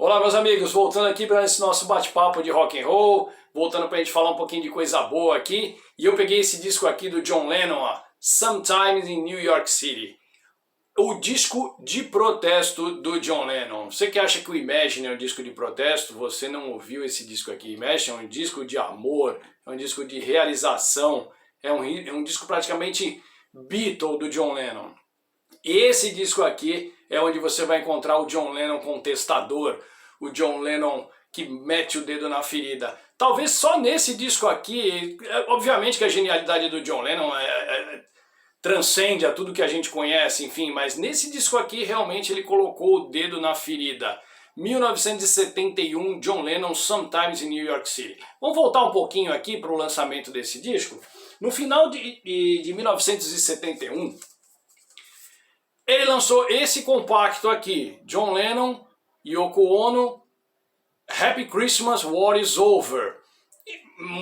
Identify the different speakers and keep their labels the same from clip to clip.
Speaker 1: Olá meus amigos, voltando aqui para esse nosso bate-papo de rock and roll, voltando para a gente falar um pouquinho de coisa boa aqui, e eu peguei esse disco aqui do John Lennon, ó, Sometimes in New York City, o disco de protesto do John Lennon. Você que acha que o Imagine é um disco de protesto, você não ouviu esse disco aqui. Imagine é um disco de amor, é um disco de realização, é um disco praticamente Beatle do John Lennon. Esse disco aqui é onde você vai encontrar o John Lennon contestador, o John Lennon que mete o dedo na ferida. Talvez só nesse disco aqui, obviamente que a genialidade do John Lennon transcende a tudo que a gente conhece, enfim, mas nesse disco aqui realmente ele colocou o dedo na ferida. 1971, John Lennon, Sometimes in New York City. Vamos voltar um pouquinho aqui para o lançamento desse disco. No final de 1971, ele lançou esse compacto aqui, John Lennon, Yoko Ono, Happy Christmas, War is Over.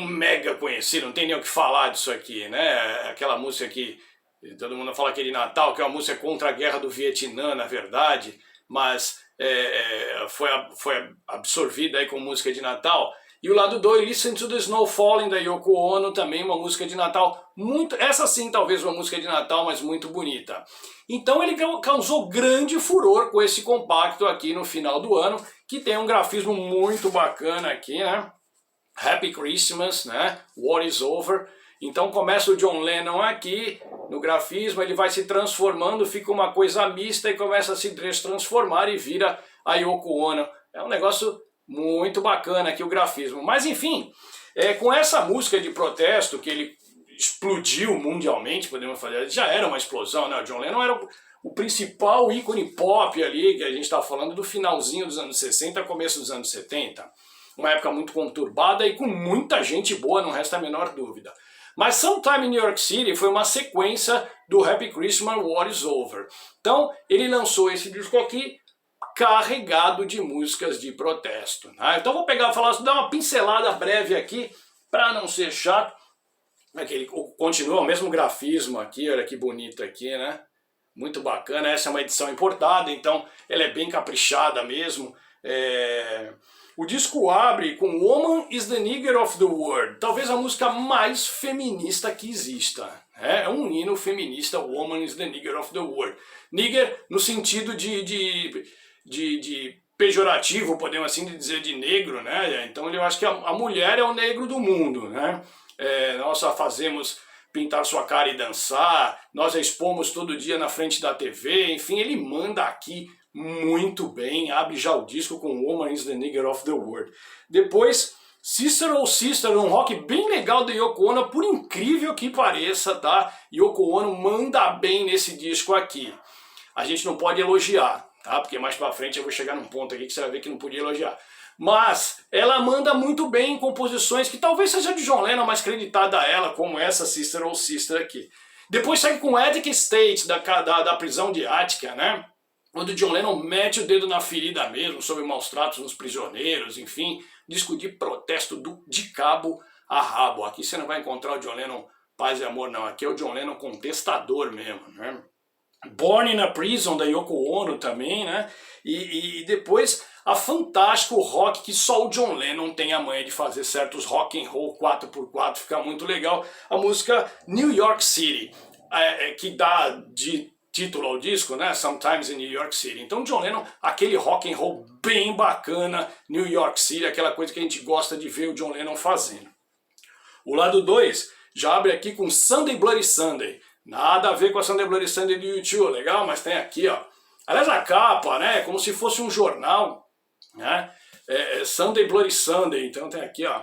Speaker 1: Mega conhecido, não tem nem o que falar disso aqui, né? Aquela música que todo mundo fala que é de Natal, que é uma música contra a guerra do Vietnã, na verdade, mas foi absorvida aí com música de Natal. E o lado 2, Listen to the Snow Falling, da Yoko Ono, também uma música de Natal, essa sim talvez uma música de Natal, mas muito bonita. Então ele causou grande furor com esse compacto aqui no final do ano, que tem um grafismo muito bacana aqui, né? Happy Christmas, né? War is Over. Então começa o John Lennon aqui, no grafismo, ele vai se transformando, fica uma coisa mista e começa a se transformar e vira a Yoko Ono. É um negócio muito bacana aqui o grafismo. Mas enfim, com essa música de protesto que ele explodiu mundialmente, podemos falar, já era uma explosão, né? O John Lennon era o principal ícone pop ali, que a gente está falando do finalzinho dos anos 60, começo dos anos 70. Uma época muito conturbada e com muita gente boa, não resta a menor dúvida. Mas Sometime in New York City foi uma sequência do Happy Christmas, War is Over. Então ele lançou esse disco aqui, carregado de músicas de protesto, né? Então vou dar uma pincelada breve aqui, para não ser chato. Ele continua o mesmo grafismo aqui, olha que bonito aqui, né? Muito bacana, essa é uma edição importada, então ela é bem caprichada mesmo. O disco abre com Woman is the Nigger of the World, talvez a música mais feminista que exista. É um hino feminista, Woman is the Nigger of the World. Nigger no sentido de pejorativo, podemos assim dizer, de negro, né? Então eu acho que a mulher é o negro do mundo, né? Nós só fazemos pintar sua cara e dançar, nós a expomos todo dia na frente da TV, enfim, ele manda aqui muito bem, abre já o disco com Woman is the Nigger of the World. Depois, Sister oh Sister, um rock bem legal da Yoko Ono, por incrível que pareça, tá? Yoko Ono manda bem nesse disco aqui. A gente não pode elogiar, tá? Porque mais pra frente eu vou chegar num ponto aqui que você vai ver que não podia elogiar. Mas ela manda muito bem em composições que talvez seja de John Lennon, mais creditada a ela, como essa Sister oh Sister aqui. Depois segue com Attica State, da prisão de Attica, né? Onde o John Lennon mete o dedo na ferida mesmo, sobre maus tratos nos prisioneiros, enfim. Disco de protesto de cabo a rabo. Aqui você não vai encontrar o John Lennon paz e amor, não. Aqui é o John Lennon contestador mesmo, né? Born in a Prison, da Yoko Ono também, né? E depois a fantástico rock que só o John Lennon tem a manha de fazer, certos rock and roll 4x4, fica muito legal. A música New York City, que dá de título ao disco, né? Sometimes in New York City. Então John Lennon, aquele rock and roll bem bacana, New York City, aquela coisa que a gente gosta de ver o John Lennon fazendo. O lado 2 já abre aqui com Sunday Bloody Sunday. Nada a ver com a Sunday Bloody Sunday do YouTube, legal? Mas tem aqui, ó. Aliás, a capa, né? Como se fosse um jornal, né? Sunday Bloody Sunday. Então tem aqui, ó,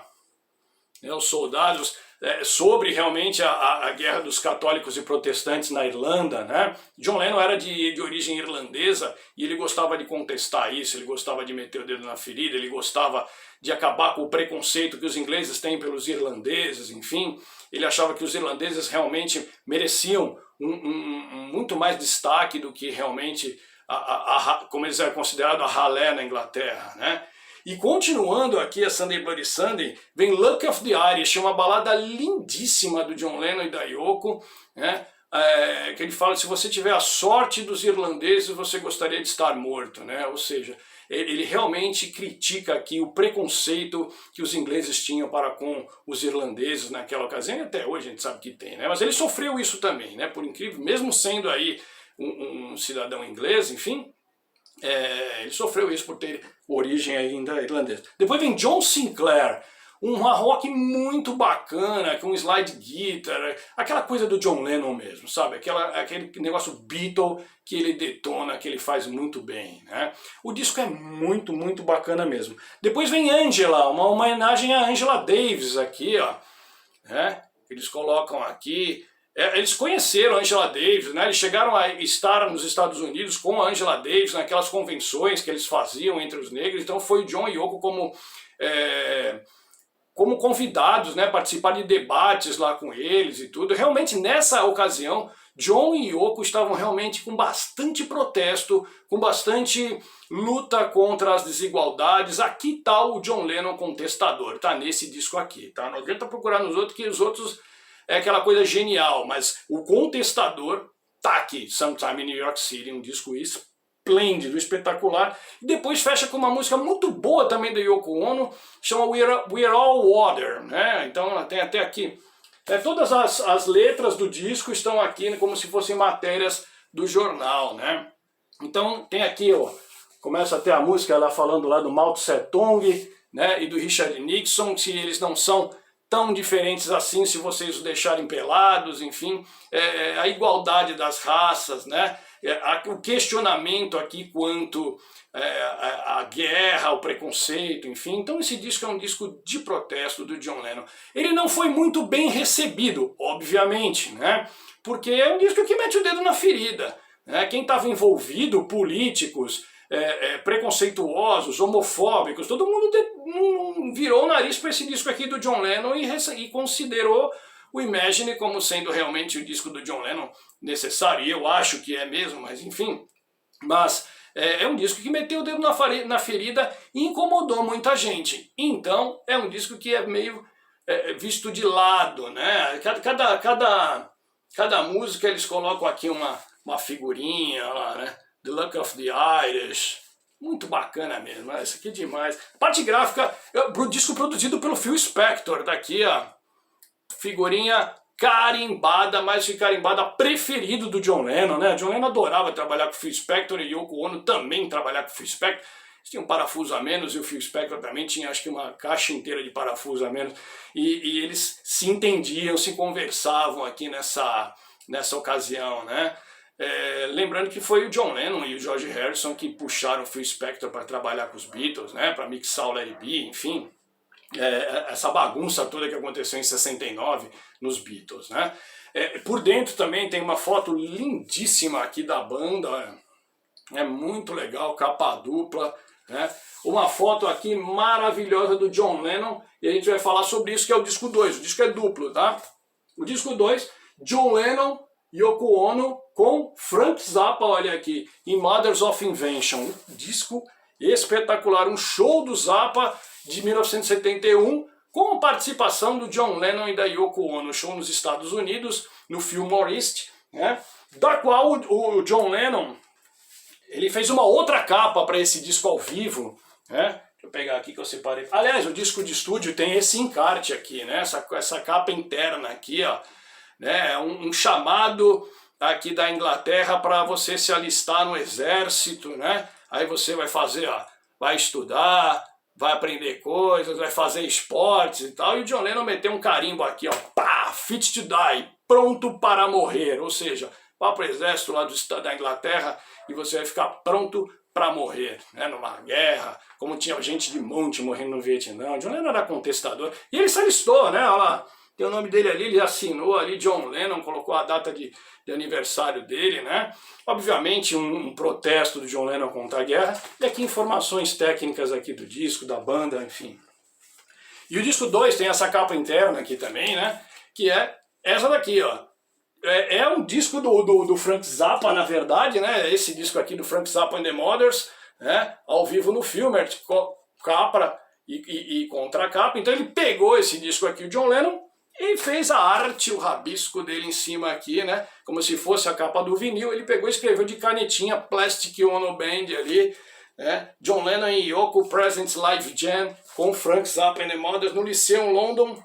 Speaker 1: os soldados, sobre realmente a guerra dos católicos e protestantes na Irlanda, né? John Lennon era de origem irlandesa e ele gostava de contestar isso, ele gostava de meter o dedo na ferida, ele gostava de acabar com o preconceito que os ingleses têm pelos irlandeses, enfim. Ele achava que os irlandeses realmente mereciam muito mais destaque do que realmente, como eles eram considerados, a ralé na Inglaterra, né? E continuando aqui a Sunday Bloody Sunday, vem Luck of the Irish, uma balada lindíssima do John Lennon e da Yoko, né? Que ele fala, se você tiver a sorte dos irlandeses, você gostaria de estar morto, né? Ou seja, ele realmente critica aqui o preconceito que os ingleses tinham para com os irlandeses naquela ocasião, e até hoje a gente sabe que tem, né? Mas ele sofreu isso também, né? Por incrível, mesmo sendo aí um cidadão inglês, enfim, ele sofreu isso por ter origem ainda irlandesa. Depois vem John Sinclair, um rock muito bacana, com slide guitar, aquela coisa do John Lennon mesmo, sabe? Aquele negócio Beatle que ele detona, que ele faz muito bem, né? O disco é muito, muito bacana mesmo. Depois vem Angela, uma homenagem a Angela Davis aqui, ó, né? Eles colocam aqui. Eles conheceram a Angela Davis, né? Eles chegaram a estar nos Estados Unidos com a Angela Davis naquelas convenções que eles faziam entre os negros, então foi o John e Yoko como convidados, né, participar de debates lá com eles e tudo. Realmente nessa ocasião, John e Yoko estavam realmente com bastante protesto, com bastante luta contra as desigualdades. Aqui tá o John Lennon contestador, tá nesse disco aqui, tá? Não adianta procurar nos outros, que os outros é aquela coisa genial, mas o contestador tá aqui, Sometime in New York City, um disco esplêndido, espetacular. E depois fecha com uma música muito boa também da Yoko Ono, chama We're All Water, né? Então tem até aqui. Todas as letras do disco estão aqui, né, como se fossem matérias do jornal, né? Então tem aqui, ó, começa até a música lá falando lá do Mao Tse Tung, né, e do Richard Nixon, se eles não são tão diferentes assim se vocês os deixarem pelados, enfim, a igualdade das raças, né? O questionamento aqui quanto à guerra, ao preconceito, enfim. Então esse disco é um disco de protesto do John Lennon. Ele não foi muito bem recebido, obviamente, né? Porque é um disco que mete o dedo na ferida, né? Quem estava envolvido, políticos, preconceituosos, homofóbicos, todo mundo virou o nariz para esse disco aqui do John Lennon e considerou o Imagine como sendo realmente o disco do John Lennon necessário, e eu acho que é mesmo, mas enfim. Mas é um disco que meteu o dedo na ferida e incomodou muita gente. Então é um disco que é meio visto de lado, né? Cada música eles colocam aqui uma figurinha lá, né? The Luck of the Irish, muito bacana mesmo, isso aqui é demais. Parte gráfica, disco produzido pelo Phil Spector, daqui ó, figurinha carimbada, mais que carimbada, preferido do John Lennon, né? John Lennon adorava trabalhar com o Phil Spector e Yoko Ono também trabalhar com o Phil Spector. Eles tinham um parafuso a menos e o Phil Spector também tinha, acho que uma caixa inteira de parafuso a menos. E eles se entendiam, se conversavam aqui nessa ocasião, né? Lembrando que foi o John Lennon e o George Harrison que puxaram o Phil Spector para trabalhar com os Beatles, né? Para mixar o Let It Be, enfim. Essa bagunça toda que aconteceu em 69 nos Beatles, né? Por dentro também tem uma foto lindíssima aqui da banda, é muito legal, capa dupla, né? Uma foto aqui maravilhosa do John Lennon, e a gente vai falar sobre isso, que é o disco 2, o disco é duplo, tá? O disco 2, John Lennon, Yoko Ono com Frank Zappa, olha aqui, em Mothers of Invention, um disco espetacular, um show do Zappa de 1971, com a participação do John Lennon e da Yoko Ono, show nos Estados Unidos, no Fillmore East, né? Da qual o John Lennon ele fez uma outra capa para esse disco ao vivo, né? Deixa eu pegar aqui que eu separei. Aliás, o disco de estúdio tem esse encarte aqui, né? Essa capa interna aqui, ó, né? Um chamado aqui da Inglaterra para você se alistar no exército, né? Aí você vai fazer, ó, vai estudar, vai aprender coisas, vai fazer esportes e tal. E o John Lennon meteu um carimbo aqui, ó, pá, fit to die, pronto para morrer. Ou seja, vá para o exército lá da Inglaterra e você vai ficar pronto para morrer, né, numa guerra, como tinha gente de monte morrendo no Vietnã. O John Lennon era contestador. E ele se alistou, né, olha lá, tem o nome dele ali, ele assinou ali, John Lennon, colocou a data de aniversário dele, né? Obviamente um protesto do John Lennon contra a guerra. E aqui informações técnicas aqui do disco, da banda, enfim. E o disco 2 tem essa capa interna aqui também, né? Que é essa daqui, ó. É um disco do Frank Zappa, na verdade, né? Esse disco aqui do Frank Zappa and the Mothers, né? Ao vivo no Fillmore, capa e contracapa. Então ele pegou esse disco aqui, o John Lennon, e fez a arte, o rabisco dele em cima aqui, né? Como se fosse a capa do vinil. Ele pegou e escreveu de canetinha Plastic Ono Band ali, John Lennon e Yoko Presents Live Jam com Frank Zappa and the Mothers no Lyceum London.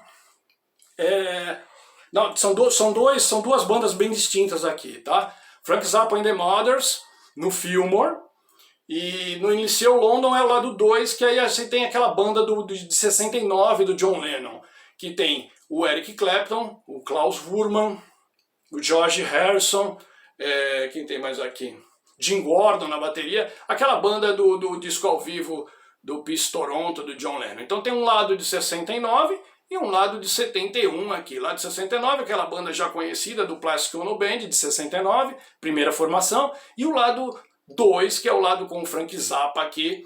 Speaker 1: Não, são duas bandas bem distintas aqui, tá? Frank Zappa and the Mothers no Fillmore, e no Lyceum London é o lado 2, que aí você tem aquela banda de 69 do John Lennon, que tem o Eric Clapton, o Klaus Voormann, o George Harrison, quem tem mais aqui? Jim Gordon na bateria, aquela banda do disco ao vivo do Peace Toronto, do John Lennon. Então tem um lado de 69 e um lado de 71 aqui. Lá de 69, aquela banda já conhecida do Plastic Ono Band, de 69, primeira formação, e o lado 2, que é o lado com o Frank Zappa aqui,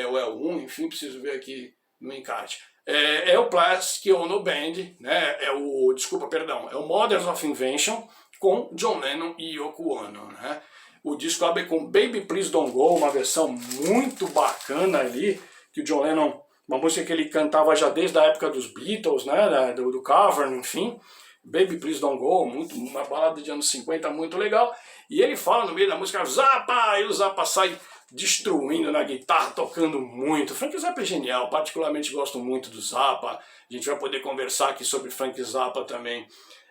Speaker 1: ou é o 1, enfim, preciso ver aqui no encarte. É o Plastic Ono Band, né? É o Mothers of Invention com John Lennon e Yoko Ono, né? O disco abre com Baby Please Don't Go, uma versão muito bacana ali, que o John Lennon, uma música que ele cantava já desde a época dos Beatles, né, do Cavern, enfim. Baby Please Don't Go, uma balada de anos 50 muito legal. E ele fala no meio da música, Zappa! E o Zappa sai destruindo na guitarra, tocando muito. Frank Zappa é genial, particularmente gosto muito do Zappa. A gente vai poder conversar aqui sobre Frank Zappa também.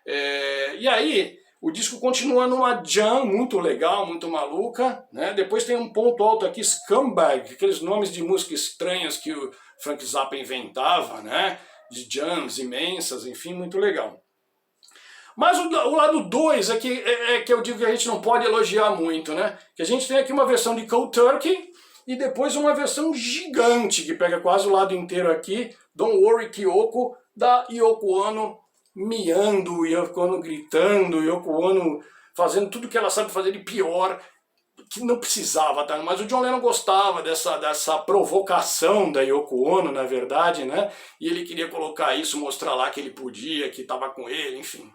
Speaker 1: E aí, o disco continua numa jam muito legal, muito maluca, né? Depois tem um ponto alto aqui, Scumbag, aqueles nomes de música estranhas que o Frank Zappa inventava, né? De jams imensas, enfim, muito legal. Mas o lado 2 é que eu digo que a gente não pode elogiar muito, né? Que a gente tem aqui uma versão de Cold Turkey e depois uma versão gigante, que pega quase o lado inteiro aqui, Don't Worry Kyoko, da Yoko Ono, miando, Yoko Ono gritando, Yoko Ono fazendo tudo que ela sabe fazer de pior, que não precisava, tá? Mas o John Lennon gostava dessa provocação da Yoko Ono, na verdade, né? E ele queria colocar isso, mostrar lá que ele podia, que estava com ele, enfim.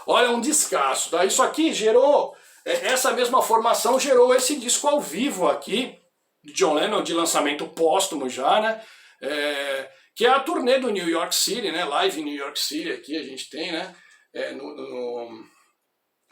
Speaker 1: Olha, um descasso, tá? Isso aqui gerou, essa mesma formação gerou esse disco ao vivo aqui, de John Lennon, de lançamento póstumo já, né? Que é a turnê do New York City, né? Live em New York City, aqui a gente tem, né?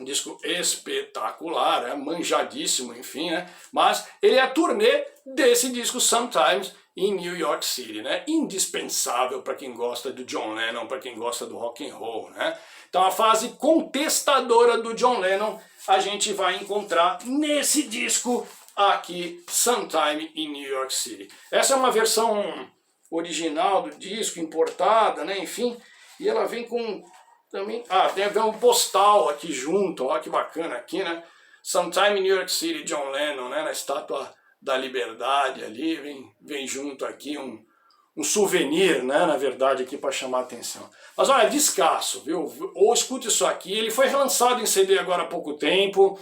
Speaker 1: Um disco espetacular, manjadíssimo, enfim, né? Mas ele é a turnê desse disco Sometimes in New York City, né? Indispensável para quem gosta do John Lennon, para quem gosta do rock and roll, né? Então a fase contestadora do John Lennon a gente vai encontrar nesse disco aqui, Sometime in New York City. Essa é uma versão original do disco, importada, né? Enfim, e ela vem com também, tem um postal aqui junto, ó, que bacana aqui, né? Sometime in New York City, John Lennon, né? Na Estátua da Liberdade ali, vem junto aqui um souvenir, né? Na verdade, aqui para chamar a atenção. Mas olha, descasso, viu? Ou escute isso aqui, ele foi relançado em CD agora há pouco tempo,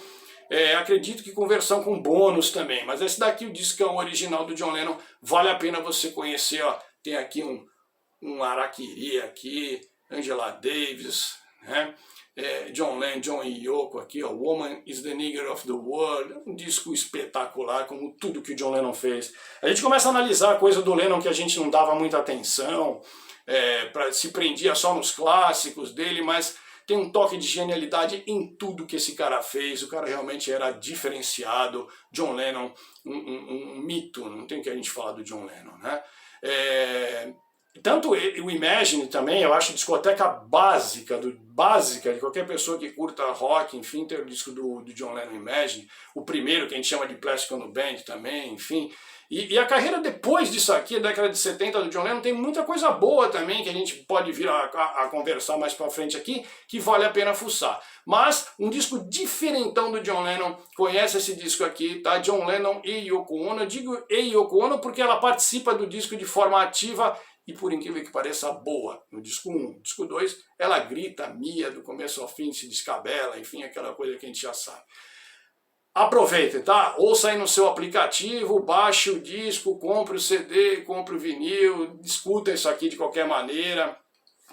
Speaker 1: acredito que com versão com bônus também, mas esse daqui, o disco é um original do John Lennon, vale a pena você conhecer, ó. Tem aqui um Harakiri aqui, Angela Davis, né? John Lennon, John e Yoko aqui, ó, Woman is the Nigger of the World, um disco espetacular, como tudo que o John Lennon fez. A gente começa a analisar a coisa do Lennon que a gente não dava muita atenção, se prendia só nos clássicos dele, mas tem um toque de genialidade em tudo que esse cara fez. O cara realmente era diferenciado. John Lennon, um mito, não tem o que a gente falar do John Lennon, né? Tanto o Imagine também, eu acho discoteca básica de qualquer pessoa que curta rock, enfim, tem o disco do John Lennon Imagine, o primeiro que a gente chama de Plastic Ono Band também, enfim. E a carreira depois disso aqui, a década de 70 do John Lennon, tem muita coisa boa também, que a gente pode vir a conversar mais pra frente aqui, que vale a pena fuçar. Mas um disco diferentão do John Lennon, conhece esse disco aqui, tá? John Lennon e Yoko Ono. Eu digo e Yoko Ono porque ela participa do disco de forma ativa e, por incrível que pareça, boa. No disco 1, disco 2, ela grita, mia, do começo ao fim, se descabela, enfim, aquela coisa que a gente já sabe. Aproveite, tá? Ouça aí no seu aplicativo, baixe o disco, compre o CD, compre o vinil, escuta isso aqui de qualquer maneira,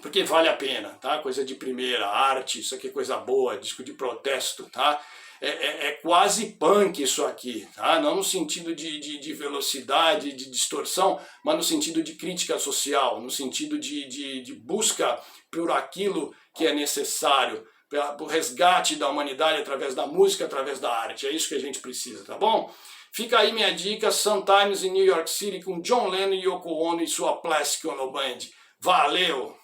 Speaker 1: porque vale a pena, tá? Coisa de primeira, arte, isso aqui é coisa boa, disco de protesto, tá? É quase punk isso aqui, tá? Não no sentido de velocidade, de distorção, mas no sentido de crítica social, no sentido de busca por aquilo que é necessário, pelo resgate da humanidade através da música, através da arte. É isso que a gente precisa, tá bom? Fica aí minha dica, Sometimes in New York City com John Lennon e Yoko Ono e sua Plastic Ono Band. Valeu!